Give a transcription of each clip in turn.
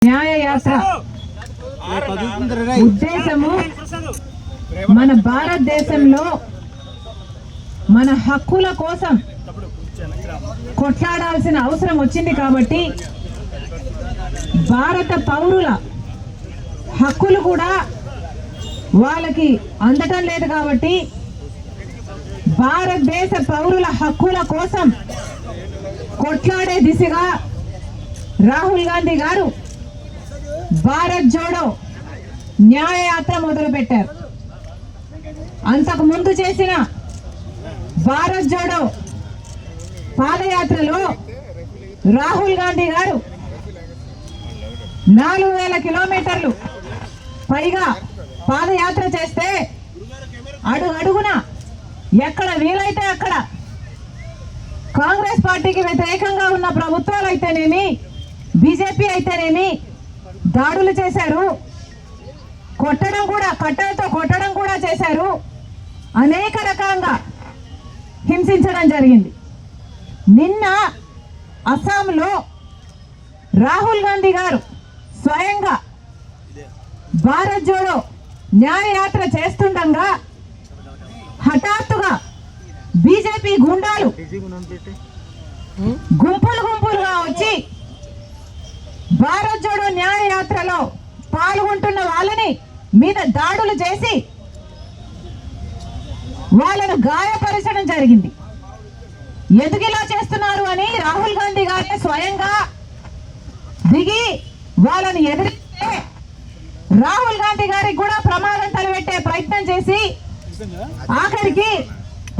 న్యాయ యాత్ర ఉద్దేశము మన భారతదేశంలో మన హక్కుల కోసం కొట్లాడాల్సిన అవసరం వచ్చింది కాబట్టి భారత పౌరుల హక్కులు కూడా వాళ్ళకి అందటం లేదు కాబట్టి భారతదేశ పౌరుల హక్కుల కోసం కొట్లాడే దిశగా రాహుల్ గాంధీ గారు భారత్ జోడో న్యాయ యాత్ర మొదలుపెట్టారు. అంతకు ముందు చేసిన భారత్ జోడో పాదయాత్రలో రాహుల్ గాంధీ గారు 4000 కిలోమీటర్లు పైగా పాదయాత్ర చేస్తే అడుగున ఎక్కడ వీలైతే అక్కడ కాంగ్రెస్ పార్టీకి వ్యతిరేకంగా ఉన్న ప్రభుత్వాలు అయితేనేమి, బీజేపీ అయితేనేమి దాడులు చేశారు. కొట్టడం కూడా, కట్టలతో కొట్టడం కూడా చేశారు. అనేక రకంగా హింసించడం జరిగింది. నిన్న అస్సాంలో రాహుల్ గాంధీ గారు స్వయంగా భారత్ జోడో న్యాయ యాత్ర చేస్తుండగా హఠాత్తుగా బీజేపీ గుండాలు గుంపులుగా వచ్చి భారత్ జోడో న్యాయ యాత్రలో పాల్గొంటున్న వాళ్ళని మీద దాడులు చేసి వాళ్ళను గాయపరచడం జరిగింది. ఎందుకు ఇలా చేస్తున్నారు అని రాహుల్ గాంధీ గారే స్వయంగా దిగి వాళ్ళని ఎదిరిస్తే రాహుల్ గాంధీ గారికి కూడా ప్రమాదం తలపెట్టే ప్రయత్నం చేసి ఆఖరికి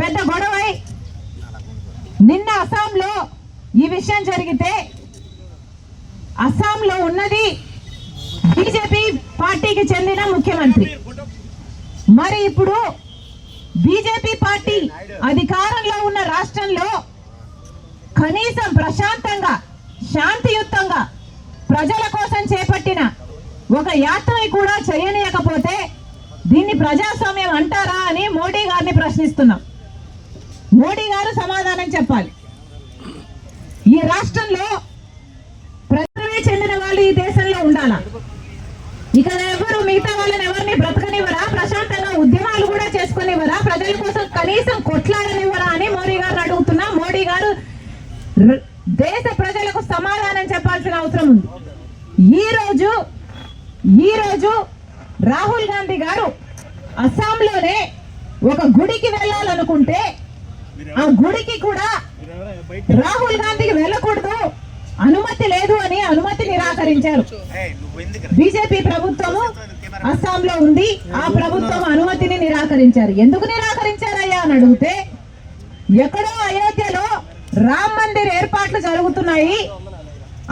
పెద్ద గొడవై నిన్న అస్సాంలో ఈ విషయం జరిగితే అస్సాంలో ఉన్నది బీజేపీ పార్టీకి చెందిన ముఖ్యమంత్రి. మరి ఇప్పుడు బీజేపీ పార్టీ అధికారంలో ఉన్న రాష్ట్రంలో కనీసం ప్రశాంతంగా శాంతియుతంగా ప్రజల కోసం చేపట్టిన ఒక యాత్రని కూడా చేయనీయకపోతే దీన్ని ప్రజాస్వామ్యం అంటారా అని మోడీ గారిని ప్రశ్నిస్తున్నాం. మోడీ గారు సమాధానం చెప్పాలి. ఈ రాష్ట్రంలో ప్రజలే చెందిన వాళ్ళు ఈ దేశంలో ఉండాలా? ఇక్కడ ఎవరు మిగతా వాళ్ళని ఎవరిని బ్రతకనివ్వరా? ప్రశాంతంగా ఉద్యమాలు కూడా చేసుకునివ్వరా? ప్రజల కోసం కనీసం కొట్లాడనివ్వరా అని మోడీ గారు అడుగుతున్నా. మోడీ గారు దేశ ప్రజలకు సమాధానం చెప్పాల్సిన అవసరం ఉంది. ఈ రోజు రాహుల్ గాంధీ గారు అస్సాంలోనే ఒక గుడికి వెళ్ళాలనుకుంటే ఆ గుడికి కూడా రాహుల్ గాంధీకి వెళ్ళకూడదు, అనుమతి లేదు అని అనుమతి నిరాకరించారు. బీజేపీ ప్రభుత్వము అస్సాంలో ఉంది, ఆ ప్రభుత్వం అనుమతిని నిరాకరించారు. ఎందుకు నిరాకరించారయ్యా అని అడిగితే ఎక్కడో అయోధ్యలో రామ్ మందిర్ ఏర్పాట్లు జరుగుతున్నాయి.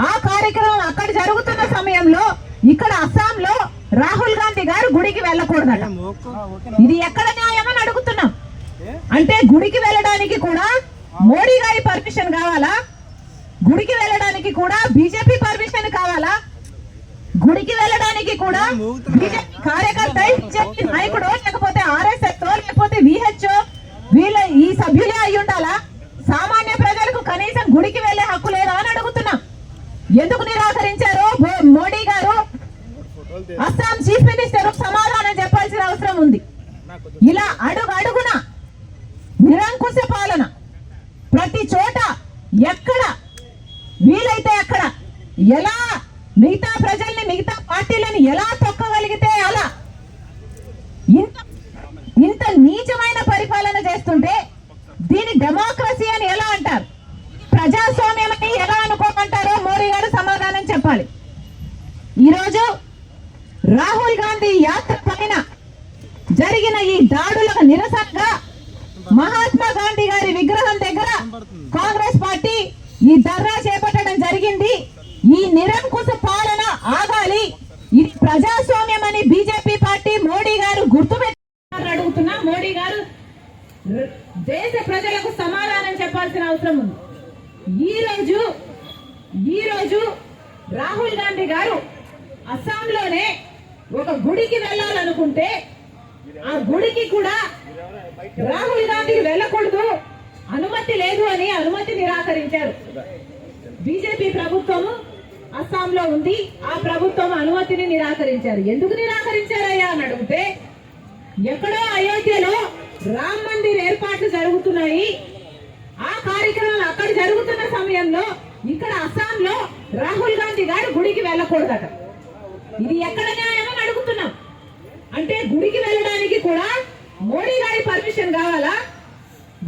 ఆ కార్యక్రమం అక్కడ జరుగుతున్న సమయంలో ఇక్కడ అస్సాంలో రాహుల్ గాంధీ గారు గుడికి వెళ్ళకూడదట. ఇది ఎక్కడ న్యాయం అని అడుగుతున్నాం. అంటే గుడికి వెళ్ళడానికి కూడా మోడీ గారి పర్మిషన్ కావాలా? గుడికి వెళ్ళడానికి కూడా బీజేపీ పర్మిషన్ కావాలా? గుడికి వెళ్ళడానికి కూడా బీజేపీ కార్యకర్త, బీజేపీ నాయకుడు, లేకపోతే ఆర్ఎస్ఎస్ లేకపోతే విహెచ్ఓ వీళ్ళ ఈ సభ్యులే అయి ఉండాలా? సామాన్య ప్రజలకు కనీసం గుడికి వెళ్లే హక్కు లేదా అని అడుగుతున్నాం. ఎందుకు నిరాకరించారు మోడీ గారు? అస్సాం చీఫ్ మినిస్టర్ సమాధానం చెప్పాల్సిన అవసరం ఉంది. ఇలా అడుగున నిరంకుశ పాలన, ప్రతి చోట ఎక్కడ వీలైతే అక్కడ ఎలా మిగతా ప్రజల్ని, మిగతా పార్టీలను ఎలా తొక్కగలిగితే అలా ఇంత నీచమైన పరిపాలన చేస్తుంటే దీని డెమోక్రసీ అని ఎలా అంటారు? ప్రజాస్వామ్యం అని ఎలా అనుకోమంటారో మోడీ గారు సమాధానం చెప్పాలి. ఈరోజు రాహుల్ గాంధీ యాత్ర పైన జరిగిన ఈ దాడులకు నిరసనగా మహాత్మా గాంధీ గారి విగ్రహం దగ్గర కాంగ్రెస్ పార్టీ ఈ ధర్నా చేపట్టడం జరిగింది. ఈ నిరంకుశ పాలన ఆగాలి, ఇది ప్రజాస్వామ్యం అని బీజేపీ పార్టీ రోజు గారు గుర్తుపెట్టుకుని అడుగుతున్నా. మోడీ గారు దేశ ప్రజలకు సమాధానం చెప్పాల్సిన అవసరం ఉంది. ఈ రోజు రాహుల్ గాంధీ గారు అస్సాంలోనే ఒక గుడికి వెళ్ళాలనుకుంటే ఆ గుడికి కూడా రాహుల్ గాంధీ వెళ్ళకూడదు, అనుమతి లేదు అని అనుమతి నిరాకరించారు. బీజేపీ ప్రభుత్వము అస్సాంలో ఉంది. ఆ ప్రభుత్వం అనుమతిని నిరాకరించారు. ఎందుకు నిరాకరించారయ్యా అని అడిగితే, ఎక్కడో అయోధ్యలో రామ్ మందిర్ ఏర్పాట్లు జరుగుతున్నాయి. ఆ కార్యక్రమాలు అక్కడ జరుగుతున్న సమయంలో ఇక్కడ అస్సాంలో రాహుల్ గాంధీ గారు గుడికి వెళ్ళకూడదట. ఇది ఎక్కడ న్యాయం అని అడుగుతున్నాం. అంటే గుడికి వెళ్ళడానికి కూడా మోడీ గారి పర్మిషన్ కావాలా?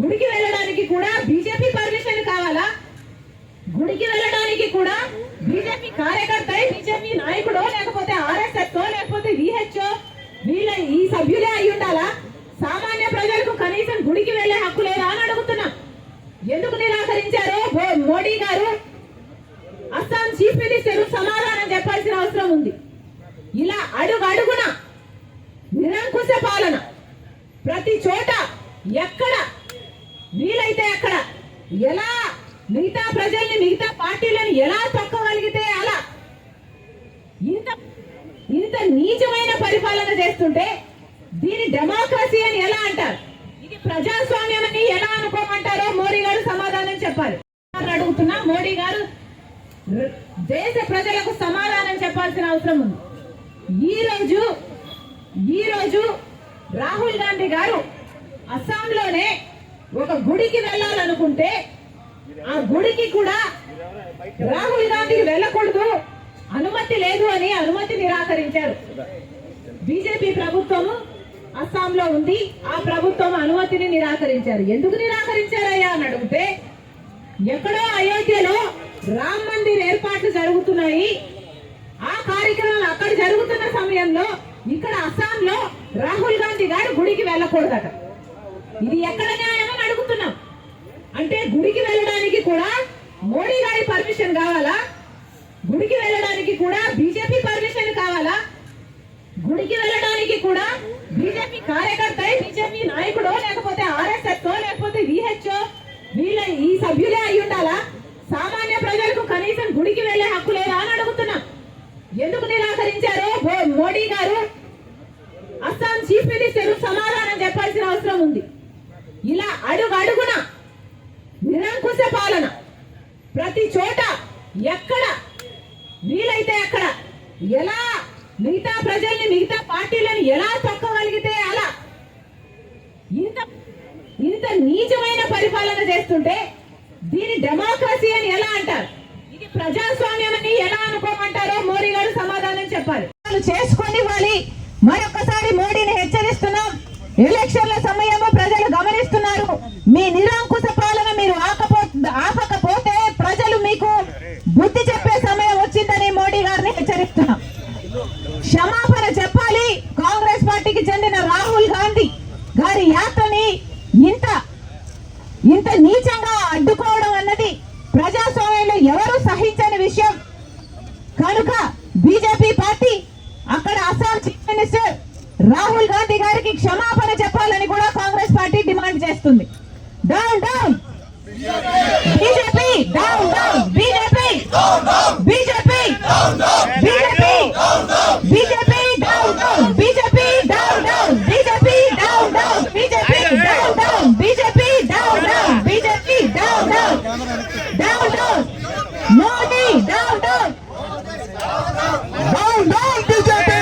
గుడికి వెళ్ళడానికి కూడా బీజేపీ పర్మిషన్ కావాలా? గుడికి వెళ్ళడానికి కూడా బీజేపీ కార్యకర్త, బీజేపీ నాయకుడో, లేకపోతే ఆర్ఎస్ఎస్ లేకపోతే విహెచ్ఓ వీళ్ళ ఈ సభ్యులే అయి ఉండాలా? సామాన్య ప్రజలకు కనీసం గుడికి వెళ్లే హక్కు లేదా అని అడుగుతున్నాం. ఎందుకు నిరాకరించారో మోడీ గారు, అస్సాం చీఫ్ మినిస్టర్ సమాధానం చెప్పాల్సిన అవసరం ఉంది. ఇలా అడుగున నిరంకుశ పాలన, ప్రతి చోట ఎక్కడ వీలైతే అక్కడ ఎలా మిగతా ప్రజల్ని, మిగతా పార్టీలను ఎలా తొక్కగలిగితే అలా ఇంత నీచమైన పరిపాలన చేస్తుంటే దీని డెమోక్రసీ అని ఎలా అంటారు? ఇది ప్రజాస్వామ్యం అని ఎలా అనుకోమంటారో మోడీ గారు సమాధానం చెప్పాలి. అడుగుతున్నా, మోడీ గారు దేశ ప్రజలకు సమాధానం చెప్పాల్సిన అవసరం ఉంది. ఈ రోజు రాహుల్ గాంధీ గారు అస్సాంలోనే ఒక గుడికి వెళ్ళాలనుకుంటే ఆ గుడికి కూడా రాహుల్ గాంధీకి వెళ్ళకూడదు, అనుమతి లేదు అని అనుమతి నిరాకరించారు. బీజేపీ ప్రభుత్వము అస్సాంలో ఉంది. ఆ ప్రభుత్వం అనుమతిని నిరాకరించారు. ఎందుకు నిరాకరించారయ్యా అని అడిగితే, ఎక్కడో అయోధ్యలో రామ్ మందిర్ ఏర్పాట్లు జరుగుతున్నాయి. ఆ కార్యక్రమాలు అక్కడ జరుగుతున్న సమయంలో ఇక్కడ అస్సాంలో రాహుల్ గాంధీ గారు గుడికి వెళ్ళకూడదట. ఇది ఎక్కడ న్యాయం అని అడుగుతున్నాం. అంటే గుడికి వెళ్ళడానికి కూడా మోడీ గారి పర్మిషన్ కావాలా? గుడికి వెళ్ళడానికి కూడా బీజేపీ పర్మిషన్ కావాలా? గుడికి వెళ్ళడానికి కూడా బీజేపీ కార్యకర్త, బీజేపీ నాయకుడో, లేకపోతే ఆర్ఎస్ఎస్ లేకపోతే విహెచ్ఓ వీళ్ళ ఈ సభ్యులే అయి ఉండాలా? సామాన్య ప్రజలకు కనీసం గుడికి వెళ్లే హక్కు లేదా అని అడుగుతున్నాం. ఎందుకు నిరాకరించారో మోడీ గారు, అస్సాం చీఫ్ మినిస్టర్ సమాధానం చెప్పాల్సిన అవసరం ఉంది. ఇలా అడుగున నిరంకుశ పాలన, ప్రతి చోట ఎక్కడ వీలైతే అక్కడ ఎలా మిగతా ప్రజల్ని, మిగతా పార్టీలను ఎలా తొక్కగలిగితే అలా ఇంత నీచమైన పరిపాలన చేస్తుంటే దీని డెమోక్రసీ అని ఎలా అంటారు? ఇది ప్రజాస్వామ్యం అని ఎలా అనుకోమంటారో మోడీ గారు సమాధానం చెప్పాలి. చేసుకొనివ్వాలి. మరొకసారి మోడీని హెచ్చరిస్తున్నాం. ఎలక్షన్ల సమయంలో ప్రజలు గమనిస్తున్నారు. మీ నిరంకుశ పాలన మీరు ఆపకపోతే ప్రజలు మీకు బుద్ధి చెప్పే సమయం వచ్చిందని మోడీ గారిని హెచ్చరిస్తున్నాం. క్షమాపణ చెప్పాలి. కాంగ్రెస్ పార్టీకి చెందిన రాహుల్ గాంధీ గారి యాత్రని ఇంత నీచంగా అడ్డుకోవడం అన్నది ప్రజాస్వామ్యంలో ఎవరు సహించని విషయం. కనుక బీజేపీ పార్టీ అక్కడ అస్సాం చీఫ్ మినిస్టర్ రాహుల్ గాంధీ గారికి క్షమాపణ చెప్పాలని కూడా కాంగ్రెస్ పార్టీ డిమాండ్ చేస్తుంది. Down down BJP, down down BJP, BJP, BJP, BJP, down down BJP, down down BJP, down down BJP, down down BJP, down down BJP, down down, down down Modi, down down, down down BJP.